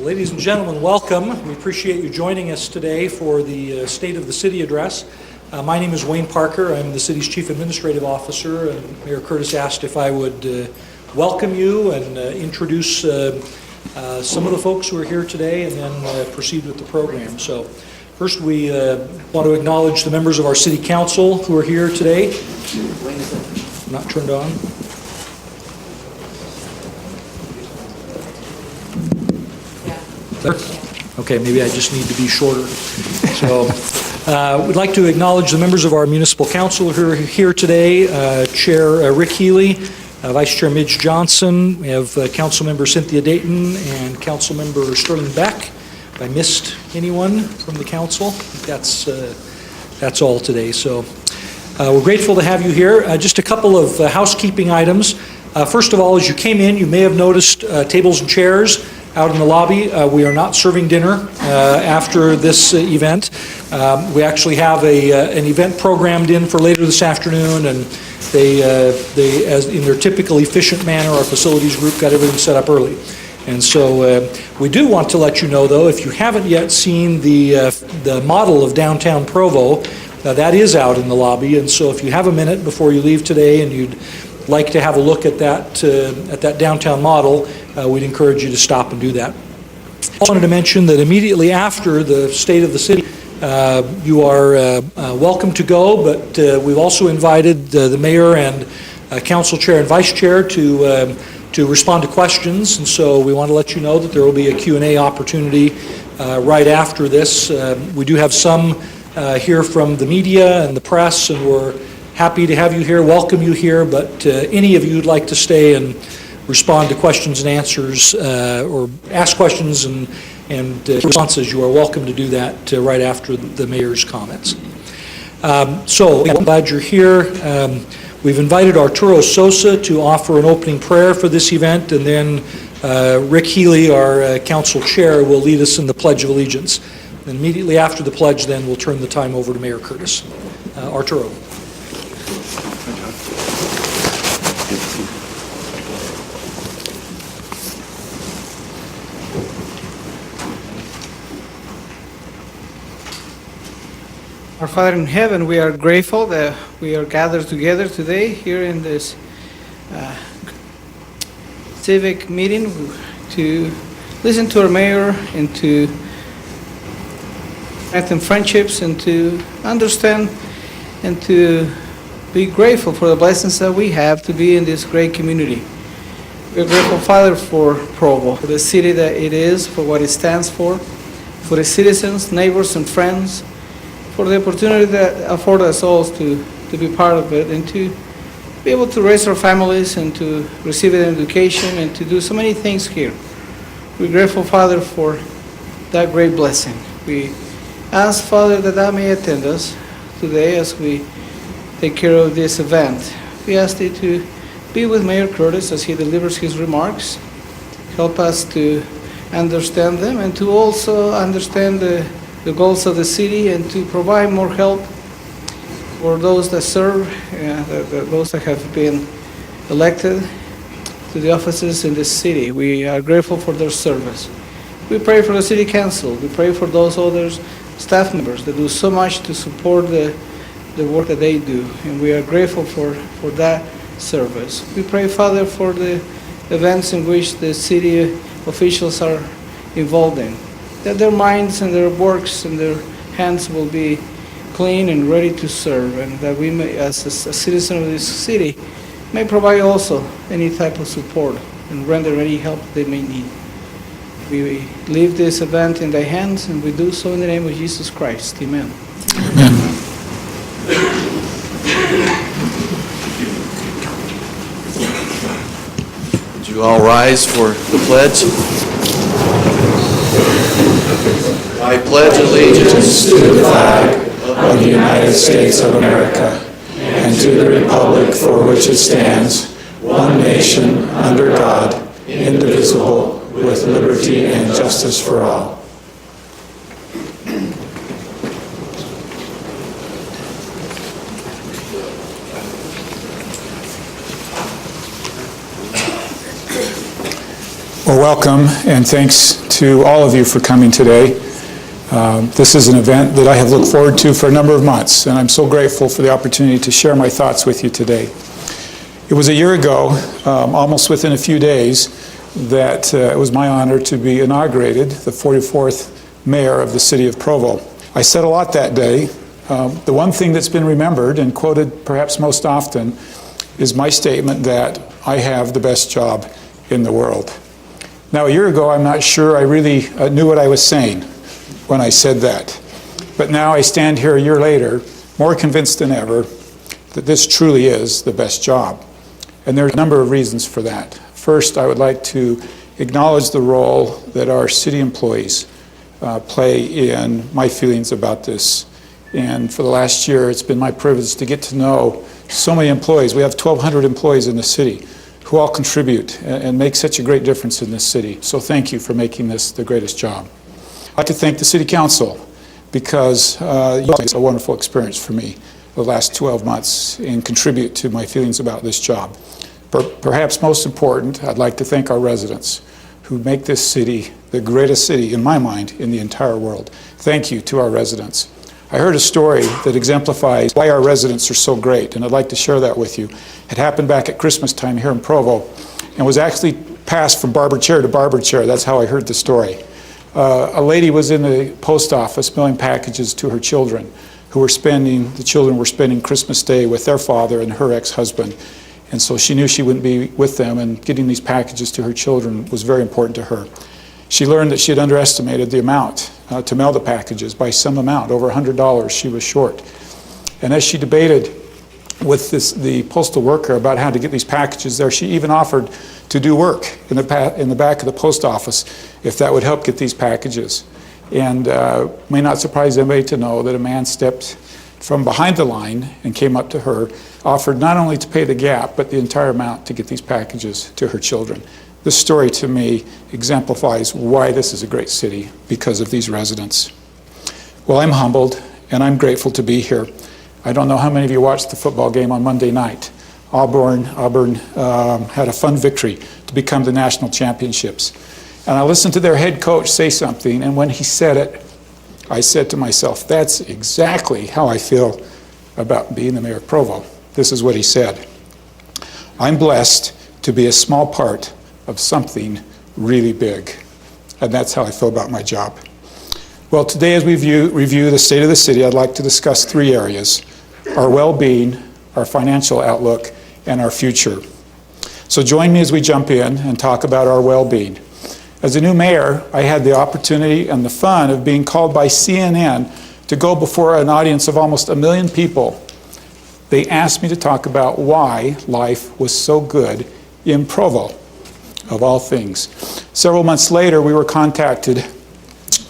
Ladies and gentlemen, welcome. We appreciate you joining us today for the State of the City Address. My name is Wayne Parker. I'm the city's Chief Administrative Officer, and Mayor Curtis asked if I would welcome you and introduce some of the folks who are here today and then proceed with the program. So first we want to acknowledge the members of our City Council who are here today. Not turned on. Okay, maybe I just need to be shorter. So we'd like to acknowledge the members of our municipal council who are here today. Chair Rick Healy, Vice Chair Midge Johnson. We have Council Member Cynthia Dayton and Council Member Sterling Beck. If I missed anyone from the council, that's all today. So we're grateful to have you here. Just a couple of housekeeping items. First of all, as you came in, you may have noticed tables and chairs out in the lobby. We are not serving dinner after this event. We actually have an event programmed in for later this afternoon, and they as in their typical efficient manner, our facilities group got everything set up early. And so we do want to let you know, though, if you haven't yet seen the model of downtown Provo, that is out in the lobby. And so if you have a minute before you leave today and you'd like to have a look at that downtown model, we'd encourage you to stop and do that. I wanted to mention that immediately after the State of the City, you are welcome to go, but we've also invited the mayor and council chair and vice chair to respond to questions, and so we want to let you know that there will be a Q&A opportunity right after this. We do have some here from the media and the press, and we're happy to have you here, welcome you here, but any of you who'd like to stay and respond to questions and answers or ask questions and responses, you are welcome to do that right after the mayor's comments. So I'm glad you're here. We've invited Arturo Sosa to offer an opening prayer for this event, and then Rick Healy, our council chair, will lead us in the Pledge of Allegiance. And immediately after the pledge, then we'll turn the time over to Mayor Curtis. Arturo. Our Father in heaven, we are grateful that we are gathered together today here in this civic meeting to listen to our mayor and to strengthen friendships and to understand and to be grateful for the blessings that we have to be in this great community. We're grateful, Father, for Provo, for the city that it is, for what it stands for the citizens, neighbors, and friends, for the opportunity that afford us all to be part of it and to be able to raise our families and to receive an education and to do so many things here. We're grateful, Father, for that great blessing. We ask, Father, that may attend us today as we take care of this event. We ask Thee to be with Mayor Curtis as he delivers his remarks. Help us to understand them and to also understand the goals of the city and to provide more help for those that serve, those that have been elected to the offices in this city. We are grateful for their service. We pray for the city council. We pray for those other staff members that do so much to support the work that they do, and we are grateful for that service. We pray, Father, for the events in which the city officials are involved in, that their minds and their works and their hands will be clean and ready to serve, and that we may, as a citizen of this city, may provide also any type of support and render any help they may need. We leave this event in Thy hands, and we do so in the name of Jesus Christ. Amen. Amen. Would you all rise for the pledge? I pledge allegiance to the flag of the United States of America and to the republic for which it stands, one nation, under God, indivisible, with liberty and justice for all. Well, welcome, and thanks to all of you for coming today. This is an event that I have looked forward to for a number of months, and I'm so grateful for the opportunity to share my thoughts with you today. It was a year ago, almost within a few days, that it was my honor to be inaugurated the 44th mayor of the city of Provo. I said a lot that day. The one thing that's been remembered and quoted perhaps most often is my statement that I have the best job in the world. Now, a year ago, I'm not sure I really knew what I was saying when I said that. But now I stand here a year later, more convinced than ever that this truly is the best job. And there are a number of reasons for that. First, I would like to acknowledge the role that our city employees play in my feelings about this. And for the last year, it's been my privilege to get to know so many employees. We have 1,200 employees in the city who all contribute and make such a great difference in this city. So thank you for making this the greatest job. I'd like to thank the City Council because it's a wonderful experience for me the last 12 months and contribute to my feelings about this job. But perhaps most important, I'd like to thank our residents who make this city the greatest city, in my mind, in the entire world. Thank you to our residents. I heard a story that exemplifies why our residents are so great, and I'd like to share that with you. It happened back at Christmas time here in Provo, and was actually passed from barber chair to barber chair. That's how I heard the story. A lady was in the post office mailing packages to her children, the children were spending Christmas Day with their father and her ex-husband. And so she knew she wouldn't be with them, and getting these packages to her children was very important to her. She learned that she had underestimated the amount to mail the packages by some amount, over $100 she was short. And as she debated with the postal worker about how to get these packages there, she even offered to do work in the back of the post office if that would help get these packages. And may not surprise anybody to know that a man stepped from behind the line and came up to her, offered not only to pay the gap, but the entire amount to get these packages to her children. This story to me exemplifies why this is a great city, because of these residents. Well, I'm humbled and I'm grateful to be here. I don't know how many of you watched the football game on Monday night. Auburn had a fun victory to become the national championships. And I listened to their head coach say something, and when he said it, I said to myself, that's exactly how I feel about being the mayor of Provo. This is what he said. I'm blessed to be a small part of something really big. And that's how I feel about my job. Well, today as we review the state of the city, I'd like to discuss three areas: our well-being, our financial outlook, and our future. So join me as we jump in and talk about our well-being. As a new mayor, I had the opportunity and the fun of being called by CNN to go before an audience of almost 1 million people. They asked me to talk about why life was so good in Provo, of all things. Several months later, we were contacted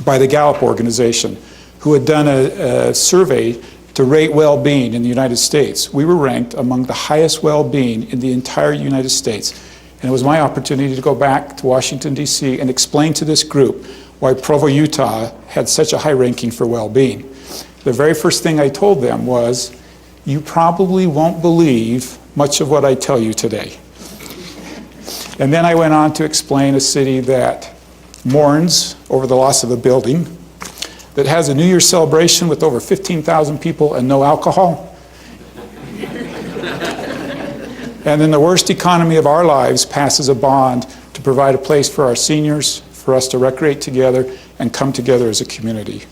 by the Gallup organization, who had done a survey to rate well-being in the United States. We were ranked among the highest well-being in the entire United States. And it was my opportunity to go back to Washington, D.C. and explain to this group why Provo, Utah had such a high ranking for well-being. The very first thing I told them was, you probably won't believe much of what I tell you today. And then I went on to explain a city that mourns over the loss of a building, that has a New Year's celebration with over 15,000 people and no alcohol, and in the worst economy of our lives passes a bond to provide a place for our seniors, for us to recreate together and come together as a community.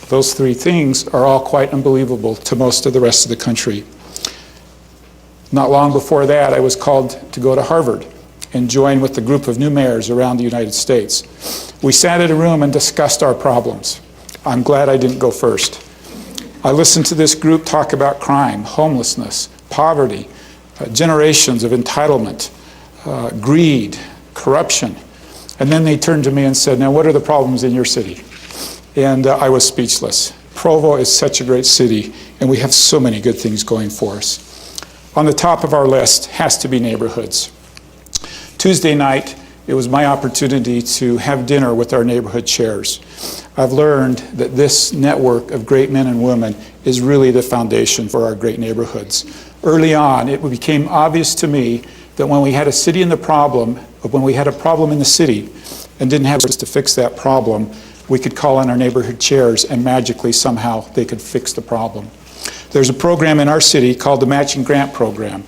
Those three things are all quite unbelievable to most of the rest of the country. Not long before that, I was called to go to Harvard and join with a group of new mayors around the United States. We sat in a room and discussed our problems. I'm glad I didn't go first. I listened to this group talk about crime, homelessness, poverty, generations of entitlement, greed, corruption. And then they turned to me and said, now what are the problems in your city? And I was speechless. Provo is such a great city, and we have so many good things going for us. On the top of our list has to be neighborhoods. Tuesday night, it was my opportunity to have dinner with our neighborhood chairs. I've learned that this network of great men and women is really the foundation for our great neighborhoods. Early on, it became obvious to me that when we had a city in the problem, when we had a problem in the city and didn't have to fix that problem, we could call on our neighborhood chairs and magically somehow they could fix the problem. There's a program in our city called the Matching Grant Program.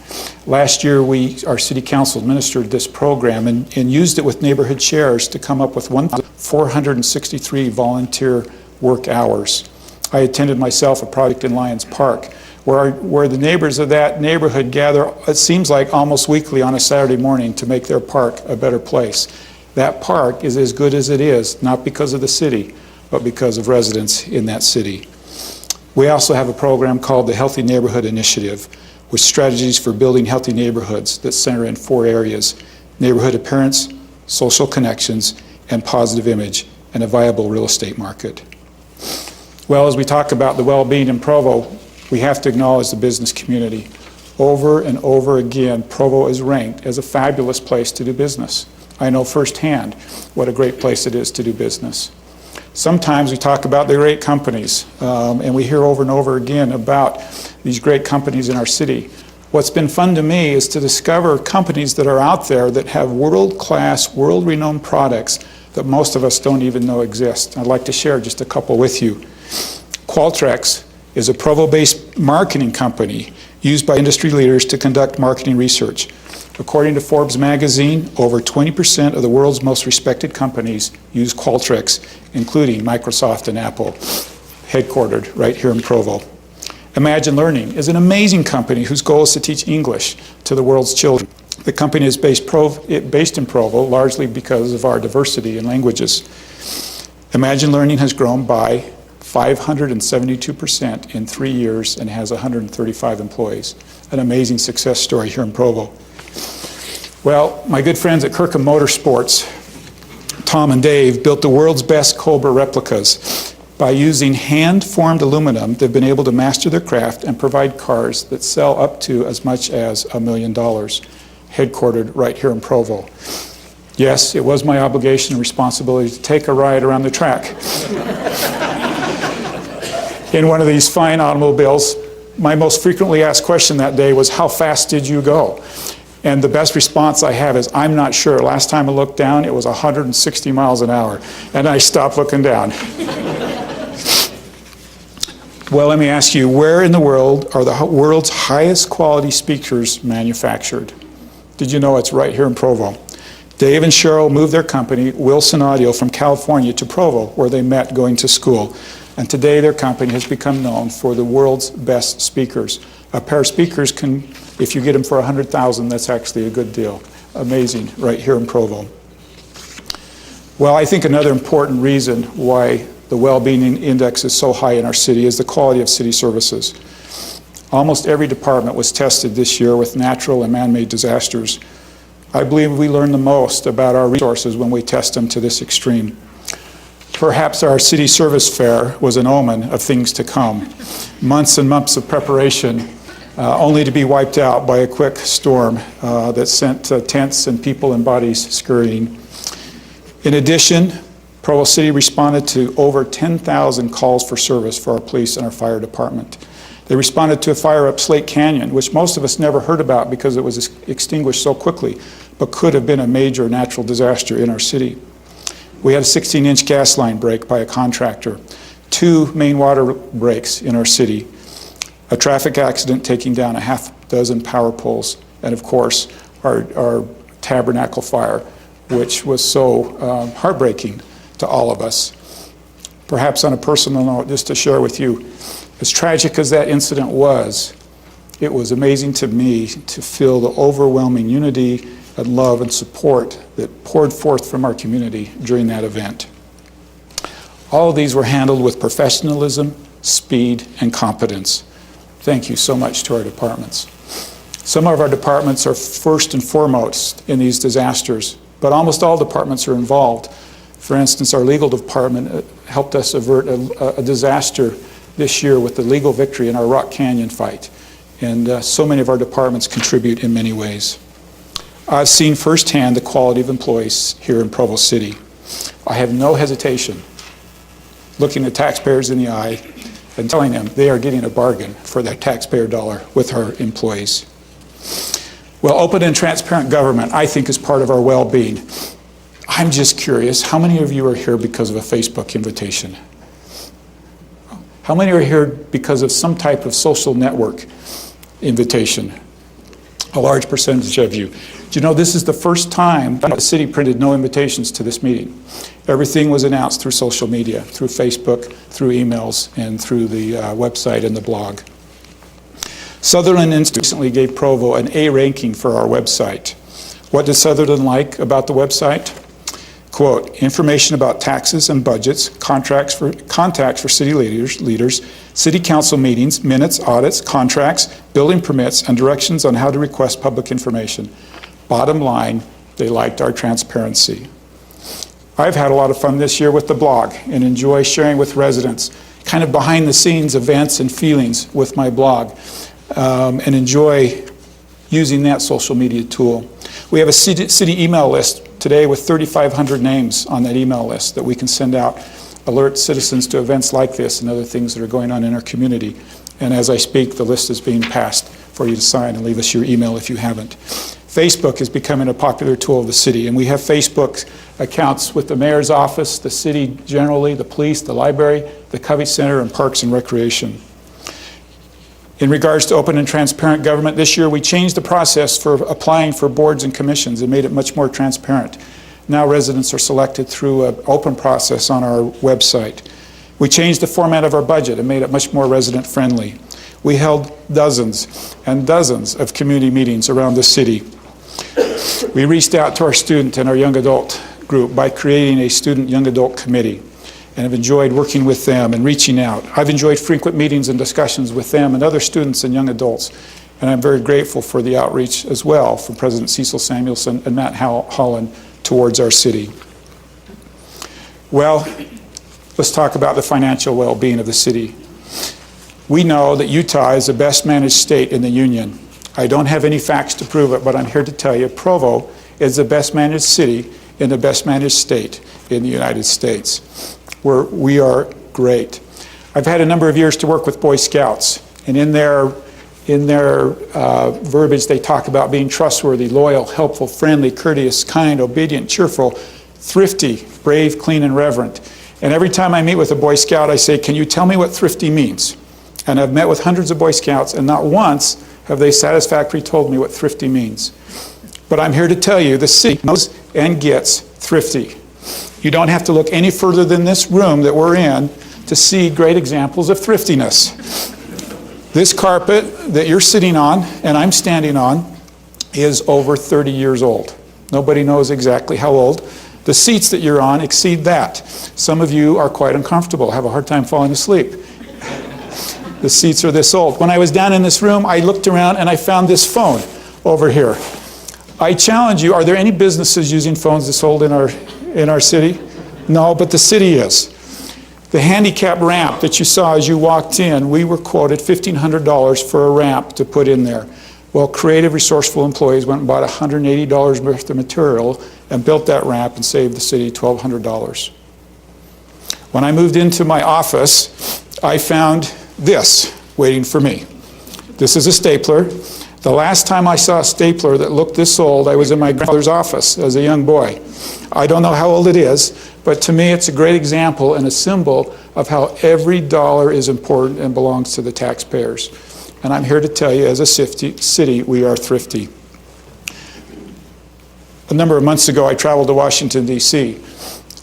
Last year, our city council administered this program and used it with neighborhood chairs to come up with 1,463 volunteer work hours. I attended myself a project in Lyons Park where the neighbors of that neighborhood gather, it seems like almost weekly on a Saturday morning to make their park a better place. That park is as good as it is, not because of the city, but because of residents in that city. We also have a program called the Healthy Neighborhood Initiative, with strategies for building healthy neighborhoods that center in 4 areas: neighborhood appearance, social connections, and positive image, and a viable real estate market. Well, as we talk about the well-being in Provo, we have to acknowledge the business community. Over and over again, Provo is ranked as a fabulous place to do business. I know firsthand what a great place it is to do business. Sometimes we talk about the great companies, and we hear over and over again about these great companies in our city. What's been fun to me is to discover companies that are out there that have world-class, world-renowned products that most of us don't even know exist. I'd like to share just a couple with you. Qualtrics is a Provo-based marketing company used by industry leaders to conduct marketing research. According to Forbes magazine, over 20% of the world's most respected companies use Qualtrics, including Microsoft and Apple, headquartered right here in Provo. Imagine Learning is an amazing company whose goal is to teach English to the world's children. The company is based in Provo, largely because of our diversity in languages. Imagine Learning has grown by 572% in 3 years and has 135 employees. An amazing success story here in Provo. Well, my good friends at Kirkham Motorsports, Tom and Dave, built the world's best Cobra replicas. By using hand-formed aluminum, they've been able to master their craft and provide cars that sell up to as much as $1 million, headquartered right here in Provo. Yes, it was my obligation and responsibility to take a ride around the track in one of these fine automobiles. My most frequently asked question that day was, how fast did you go? And the best response I have is, I'm not sure. Last time I looked down, it was 160 miles an hour, and I stopped looking down. Well, let me ask you, where in the world are the world's highest quality speakers manufactured? Did you know it's right here in Provo? Dave and Cheryl moved their company, Wilson Audio, from California to Provo, where they met going to school. And today their company has become known for the world's best speakers. A pair of speakers can, if you get them for $100,000, that's actually a good deal. Amazing, right here in Provo. Well, I think another important reason why the well-being index is so high in our city is the quality of city services. Almost every department was tested this year with natural and man-made disasters. I believe we learn the most about our resources when we test them to this extreme. Perhaps our city service fair was an omen of things to come. Months and months of preparation, only to be wiped out by a quick storm that sent tents and people and bodies scurrying. In addition, Provo City responded to over 10,000 calls for service for our police and our fire department. They responded to a fire up Slate Canyon, which most of us never heard about because it was extinguished so quickly, but could have been a major natural disaster in our city. We had a 16-inch gas line break by a contractor, 2 main water breaks in our city, a traffic accident taking down a half dozen power poles, and of course, our Tabernacle fire, which was so heartbreaking to all of us. Perhaps on a personal note, just to share with you, as tragic as that incident was, it was amazing to me to feel the overwhelming unity and love and support that poured forth from our community during that event. All of these were handled with professionalism, speed, and competence. Thank you so much to our departments. Some of our departments are first and foremost in these disasters, but almost all departments are involved. For instance, our legal department helped us avert a disaster this year with the legal victory in our Rock Canyon fight. And so many of our departments contribute in many ways. I've seen firsthand the quality of employees here in Provo City. I have no hesitation looking at taxpayers in the eye and telling them they are getting a bargain for their taxpayer dollar with our employees. Well, open and transparent government, I think, is part of our well-being. I'm just curious, how many of you are here because of a Facebook invitation? How many are here because of some type of social network invitation? A large percentage of you. Do you know this is the first time the city printed no invitations to this meeting? Everything was announced through social media, through Facebook, through emails, and through the website and the blog. Sutherland Institute recently gave Provo an A ranking for our website. What did Sutherland like about the website? Quote, information about taxes and budgets, contacts for city leaders, city council meetings, minutes, audits, contracts, building permits, and directions on how to request public information. Bottom line, they liked our transparency. I've had a lot of fun this year with the blog and enjoy sharing with residents kind of behind the scenes events and feelings with my blog, and enjoy using that social media tool. We have a city email list today with 3,500 names on that email list that we can send out, alert citizens to events like this and other things that are going on in our community. And as I speak, the list is being passed for you to sign, and leave us your email if you haven't. Facebook is becoming a popular tool of the city, and we have Facebook accounts with the mayor's office, the city generally, the police, the library, the Covey Center, and Parks and Recreation. In regards to open and transparent government, this year we changed the process for applying for boards and commissions and made it much more transparent. Now residents are selected through an open process on our website. We changed the format of our budget and made it much more resident friendly. We held dozens and dozens of community meetings around the city. We reached out to our student and our young adult group by creating a student young adult committee, and have enjoyed working with them and reaching out. I've enjoyed frequent meetings and discussions with them and other students and young adults, and I'm very grateful for the outreach as well from President Cecil Samuelson and Matt Holland towards our city. Well, let's talk about the financial well-being of the city. We know that Utah is the best managed state in the union. I don't have any facts to prove it, but I'm here to tell you Provo is the best managed city in the best managed state in the United States. We are great. I've had a number of years to work with Boy Scouts, and in their verbiage they talk about being trustworthy, loyal, helpful, friendly, courteous, kind, obedient, cheerful, thrifty, brave, clean, and reverent. And every time I meet with a Boy Scout, I say, can you tell me what thrifty means? And I've met with hundreds of Boy Scouts, and not once have they satisfactorily told me what thrifty means. But I'm here to tell you, the city knows and gets thrifty. You don't have to look any further than this room that we're in to see great examples of thriftiness. This carpet that you're sitting on and I'm standing on is over 30 years old. Nobody knows exactly how old. The seats that you're on exceed that. Some of you are quite uncomfortable, have a hard time falling asleep. The seats are this old. When I was down in this room, I looked around and I found this phone over here. I challenge you, are there any businesses using phones this old in our city? No, but the city is. The handicap ramp that you saw as you walked in, we were quoted $1,500 for a ramp to put in there. Well, creative, resourceful employees went and bought $180 worth of material and built that ramp and saved the city $1,200. When I moved into my office, I found this waiting for me. This is a stapler. The last time I saw a stapler that looked this old, I was in my grandfather's office as a young boy. I don't know how old it is, but to me it's a great example and a symbol of how every dollar is important and belongs to the taxpayers. And I'm here to tell you, as a city, we are thrifty. A number of months ago, I traveled to Washington, D.C.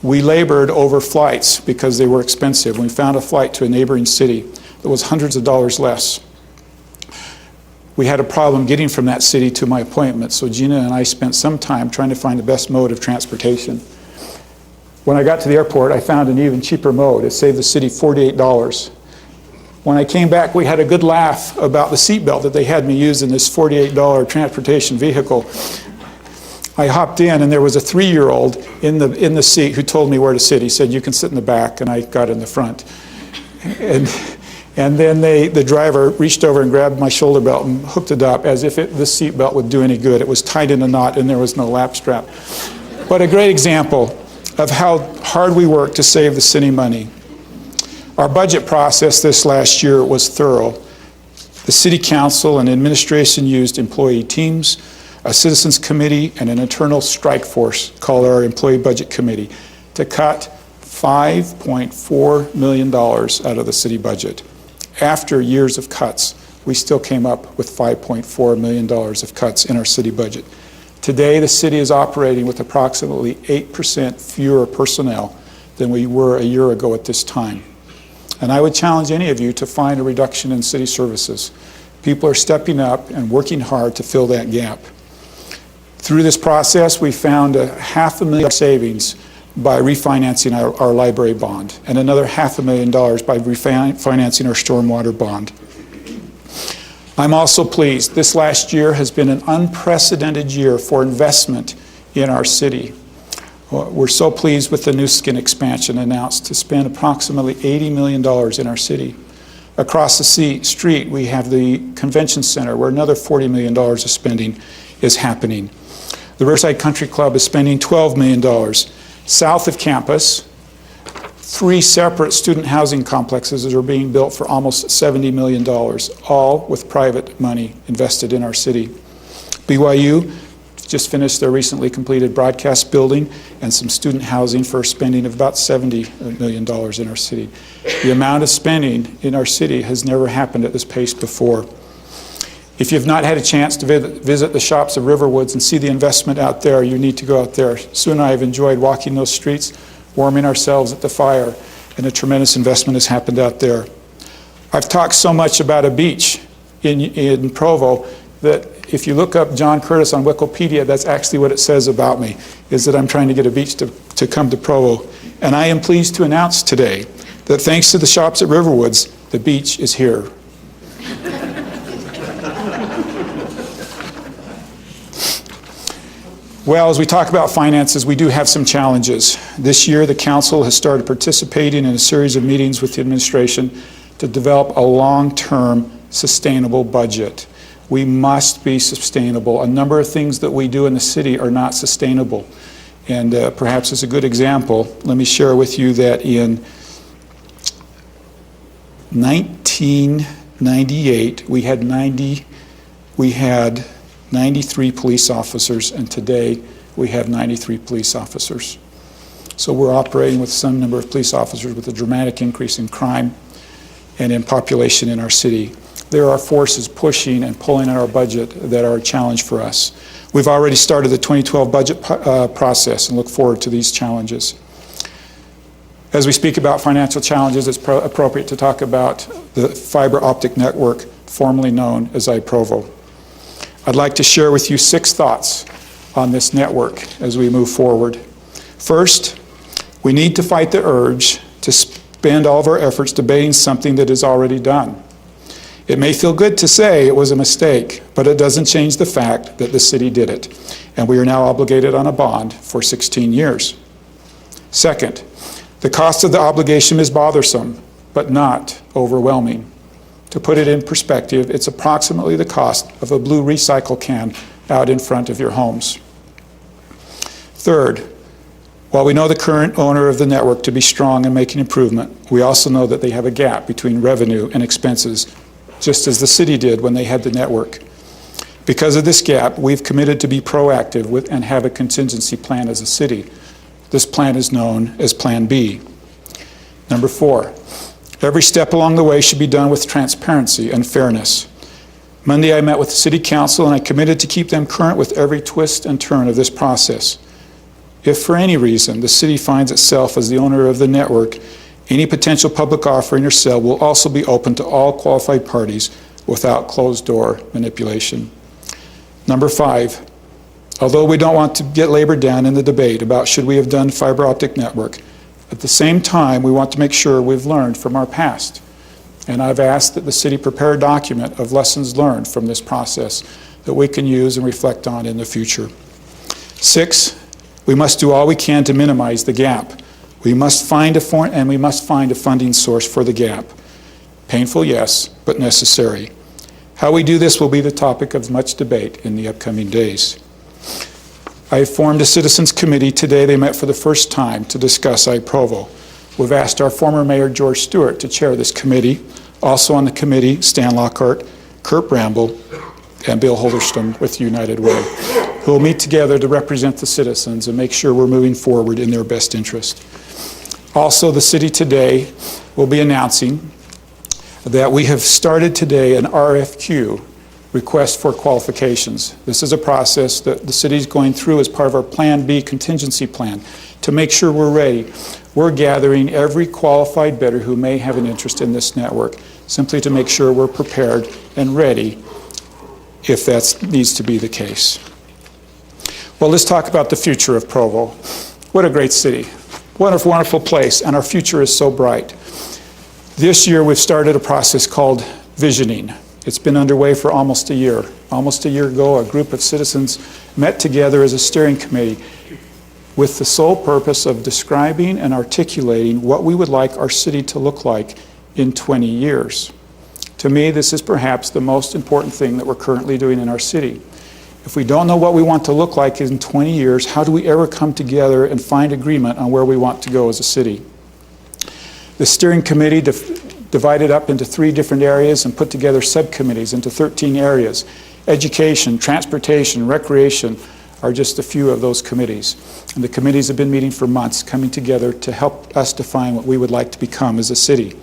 We labored over flights because they were expensive. We found a flight to a neighboring city that was hundreds of dollars less. We had a problem getting from that city to my appointment, so Gina and I spent some time trying to find the best mode of transportation. When I got to the airport, I found an even cheaper mode. It saved the city $48. When I came back, we had a good laugh about the seatbelt that they had me use in this $48 transportation vehicle. I hopped in, and there was a 3-year-old in the seat who told me where to sit. He said, you can sit in the back, and I got in the front. And then the driver reached over and grabbed my shoulder belt and hooked it up as if the seat belt would do any good. It was tied in a knot and there was no lap strap. But a great example of how hard we work to save the city money. Our budget process this last year was thorough. The city council and administration used employee teams. a citizens committee, and an internal strike force called our Employee Budget Committee to cut $5.4 million out of the city budget. After years of cuts, we still came up with $5.4 million of cuts in our city budget. Today, the city is operating with approximately 8% fewer personnel than we were a year ago at this time. And I would challenge any of you to find a reduction in city services. People are stepping up and working hard to fill that gap. Through this process, we found a $500,000 savings by refinancing our library bond, and another $500,000 by refinancing our stormwater bond. I'm also pleased. This last year has been an unprecedented year for investment in our city. We're so pleased with the new skin expansion announced to spend approximately $80 million in our city. Across the street, we have the convention center where another $40 million of spending is happening. The Riverside Country Club is spending $12 million. South of campus, 3 separate student housing complexes are being built for almost $70 million, all with private money invested in our city. BYU just finished their recently completed broadcast building and some student housing for spending of about $70 million in our city. The amount of spending in our city has never happened at this pace before. If you've not had a chance to visit the shops of Riverwoods and see the investment out there, you need to go out there. Sue and I have enjoyed walking those streets, warming ourselves at the fire, and a tremendous investment has happened out there. I've talked so much about a beach in Provo that if you look up John Curtis on Wikipedia, that's actually what it says about me, is that I'm trying to get a beach to come to Provo. And I am pleased to announce today that thanks to the shops at Riverwoods, the beach is here. Well, as we talk about finances, we do have some challenges. This year, the council has started participating in a series of meetings with the administration to develop a long-term sustainable budget. We must be sustainable. A number of things that we do in the city are not sustainable. And perhaps as a good example, let me share with you that in 1998, we had 93 police officers, and today we have 93 police officers. So we're operating with some number of police officers with a dramatic increase in crime and in population in our city. There are forces pushing and pulling at our budget that are a challenge for us. We've already started the 2012 budget process and look forward to these challenges. As we speak about financial challenges, it's appropriate to talk about the fiber optic network, formerly known as iProvo. I'd like to share with you 6 thoughts on this network as we move forward. First, we need to fight the urge to spend all of our efforts debating something that is already done. It may feel good to say it was a mistake, but it doesn't change the fact that the city did it, and we are now obligated on a bond for 16 years. Second, the cost of the obligation is bothersome, but not overwhelming. To put it in perspective, it's approximately the cost of a blue recycle can out in front of your homes. Third, while we know the current owner of the network to be strong and making improvement, we also know that they have a gap between revenue and expenses, just as the city did when they had the network. Because of this gap, we've committed to be proactive and have a contingency plan as a city. This plan is known as Plan B. Number 4, every step along the way should be done with transparency and fairness. Monday, I met with the City Council and I committed to keep them current with every twist and turn of this process. If for any reason the city finds itself as the owner of the network, any potential public offering or sale will also be open to all qualified parties without closed-door manipulation. Number 5, although we don't want to get labored down in the debate about should we have done fiber optic network, at the same time, we want to make sure we've learned from our past. And I've asked that the city prepare a document of lessons learned from this process that we can use and reflect on in the future. 6, we must do all we can to minimize the gap. We must find a funding source for the gap. Painful, yes, but necessary. How we do this will be the topic of much debate in the upcoming days. I have formed a citizens committee. Today they met for the first time to discuss iProvo. We've asked our former mayor, George Stewart, to chair this committee. Also on the committee, Stan Lockhart, Kurt Bramble, and Bill Holderston with United Way, who will meet together to represent the citizens and make sure we're moving forward in their best interest. Also, the city today will be announcing that we have started today an RFQ, request for qualifications. This is a process that the city is going through as part of our Plan B contingency plan to make sure we're ready. We're gathering every qualified bidder who may have an interest in this network, simply to make sure we're prepared and ready if that needs to be the case. Well, let's talk about the future of Provo. What a great city. What a wonderful place, and our future is so bright. This year we've started a process called visioning. It's been underway for almost a year. Almost a year ago, a group of citizens met together as a steering committee with the sole purpose of describing and articulating what we would like our city to look like in 20 years. To me, this is perhaps the most important thing that we're currently doing in our city. If we don't know what we want to look like in 20 years, how do we ever come together and find agreement on where we want to go as a city? The steering committee divided up into 3 different areas and put together subcommittees into 13 areas. Education, transportation, recreation are just a few of those committees. And the committees have been meeting for months, coming together to help us define what we would like to become as a city.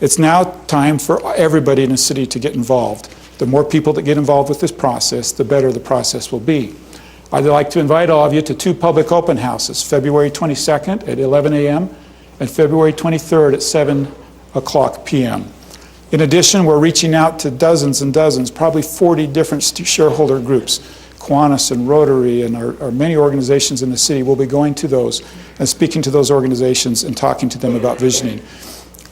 It's now time for everybody in the city to get involved. The more people that get involved with this process, the better the process will be. I'd like to invite all of you to 2 public open houses, February 22nd at 11 a.m. and February 23rd at 7 o'clock p.m. In addition, we're reaching out to dozens and dozens, probably 40 different shareholder groups. Kiwanis and Rotary and our many organizations in the city will be going to those and speaking to those organizations and talking to them about visioning.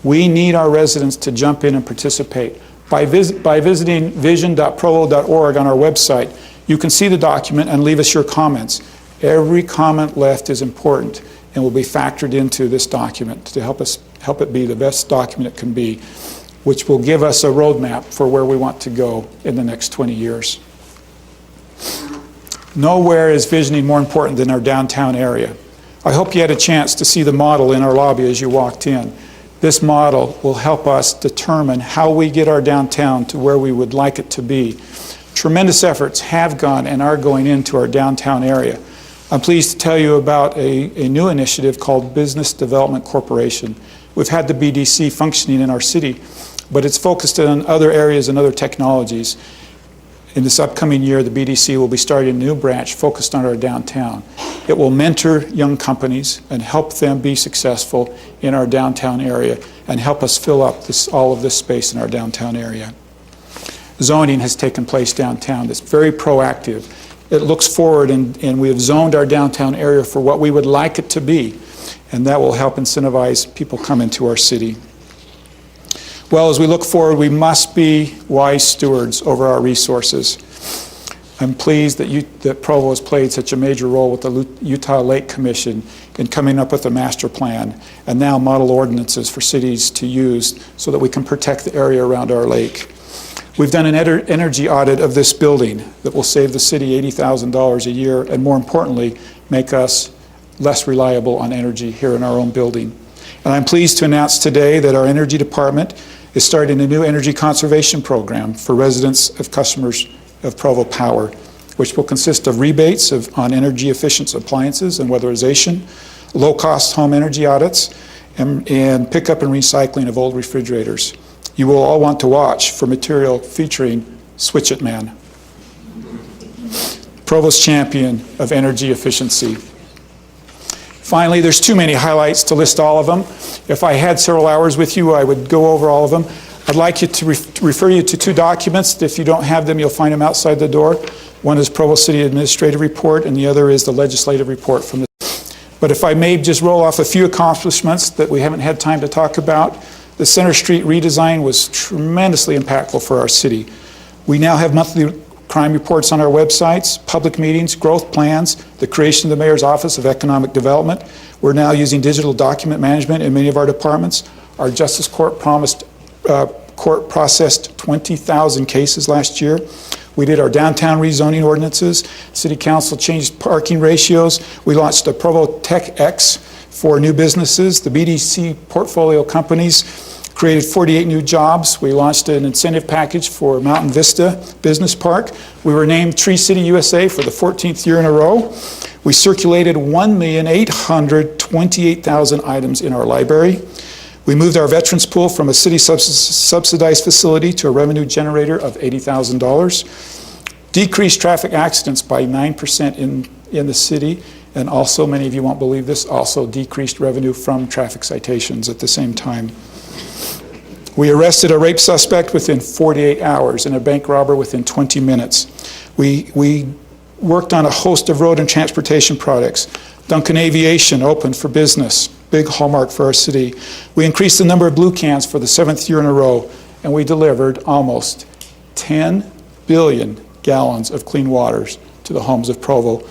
We need our residents to jump in and participate. By visiting vision.provo.org on our website, you can see the document and leave us your comments. Every comment left is important and will be factored into this document to help it be the best document it can be, which will give us a roadmap for where we want to go in the next 20 years. Nowhere is visioning more important than our downtown area. I hope you had a chance to see the model in our lobby as you walked in. This model will help us determine how we get our downtown to where we would like it to be. Tremendous efforts have gone and are going into our downtown area. I'm pleased to tell you about a new initiative called Business Development Corporation. We've had the BDC functioning in our city, but it's focused on other areas and other technologies. In this upcoming year, the BDC will be starting a new branch focused on our downtown. It will mentor young companies and help them be successful in our downtown area and help us fill up all of this space in our downtown area. Zoning has taken place downtown. It's very proactive. It looks forward, and we have zoned our downtown area for what we would like it to be, and that will help incentivize people coming to our city. Well, as we look forward, we must be wise stewards over our resources. I'm pleased that Provo has played such a major role with the Utah Lake Commission in coming up with a master plan and now model ordinances for cities to use so that we can protect the area around our lake. We've done an energy audit of this building that will save the city $80,000 a year and, more importantly, make us less reliable on energy here in our own building. And I'm pleased to announce today that our energy department is starting a new energy conservation program for residents of customers of Provo Power, which will consist of rebates on energy efficient appliances and weatherization, low-cost home energy audits, and pickup and recycling of old refrigerators. You will all want to watch for material featuring Switch It Man, Provo's champion of energy efficiency. Finally, there's too many highlights to list all of them. If I had several hours with you, I would go over all of them. I'd like you to refer you to 2 documents. If you don't have them, you'll find them outside the door. One is Provo City Administrative Report, and the other is the Legislative Report from the. But if I may just roll off a few accomplishments that we haven't had time to talk about. The Center Street redesign was tremendously impactful for our city. We now have monthly crime reports on our websites, public meetings, growth plans, the creation of the Mayor's Office of Economic Development. We're now using digital document management in many of our departments. Our Justice Court processed 20,000 cases last year. We did our downtown rezoning ordinances. City Council changed parking ratios. We launched a Provo Tech X for new businesses. The BDC portfolio companies created 48 new jobs. We launched an incentive package for Mountain Vista Business Park. We were named Tree City USA for the 14th year in a row. We circulated 1,828,000 items in our library. We moved our veterans pool from a city subsidized facility to a revenue generator of $80,000. Decreased traffic accidents by 9% in the city, and also, many of you won't believe this, also decreased revenue from traffic citations at the same time. We arrested a rape suspect within 48 hours and a bank robber within 20 minutes. We worked on a host of road and transportation projects. Duncan Aviation opened for business, big hallmark for our city. We increased the number of blue cans for the 7th year in a row, and we delivered almost 10 billion gallons of clean waters to the homes of Provo,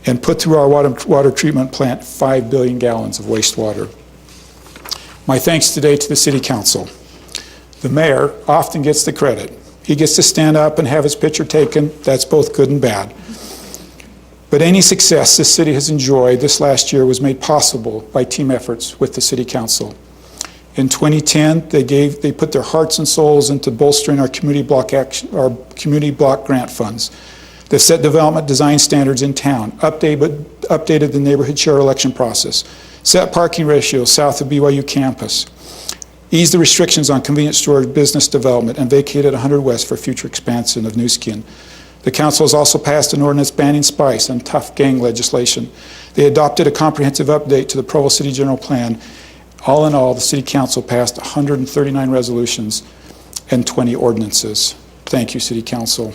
and put through our water treatment plant 5 billion gallons of wastewater. My thanks today to the City Council. The mayor often gets the credit. He gets to stand up and have his picture taken. That's both good and bad. But any success this city has enjoyed this last year was made possible by team efforts with the City Council. In 2010, they put their hearts and souls into bolstering our community block grant funds. They've set development design standards in town, updated the neighborhood share election process, set parking ratios south of BYU campus, eased the restrictions on convenience store business development, and vacated 100 West for future expansion of New Skin. The council has also passed an ordinance banning spice and tough gang legislation. They adopted a comprehensive update to the Provo City General Plan. All in all, the City Council passed 139 resolutions and 20 ordinances. Thank you, City Council.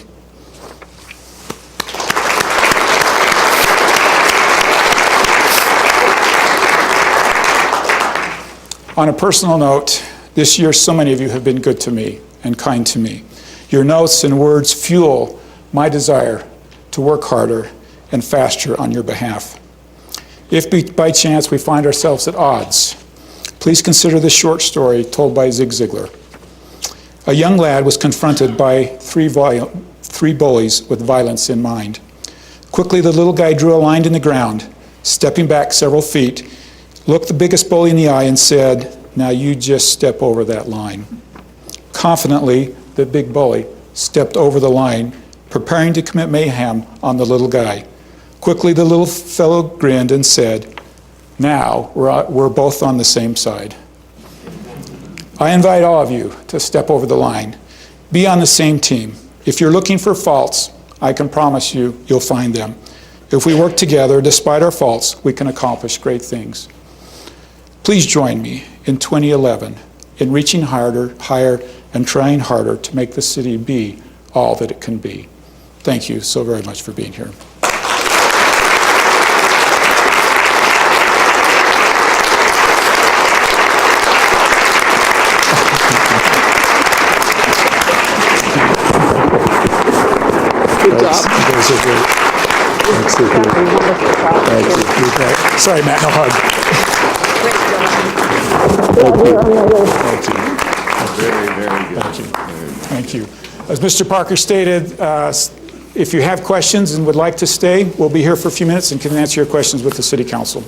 On a personal note, this year so many of you have been good to me and kind to me. Your notes and words fuel my desire to work harder and faster on your behalf. If by chance we find ourselves at odds, please consider this short story told by Zig Ziglar. A young lad was confronted by three bullies with violence in mind. Quickly, the little guy drew a line in the ground, stepping back several feet, looked the biggest bully in the eye and said, "Now you just step over that line." Confidently, the big bully stepped over the line, preparing to commit mayhem on the little guy. Quickly, the little fellow grinned and said, "Now we're both on the same side." I invite all of you to step over the line. Be on the same team. If you're looking for faults, I can promise you, you'll find them. If we work together, despite our faults, we can accomplish great things. Please join me in 2011 in reaching harder, higher, and trying harder to make the city be all that it can be. Thank you so very much for being here. Good job. Those are great. Thanks, Thank you. Sorry, Matt, no hug. Thank you. Very, very good. Thank you. Thank you. As Mr. Parker stated, if you have questions and would like to stay, we'll be here for a few minutes and can answer your questions with the City Council.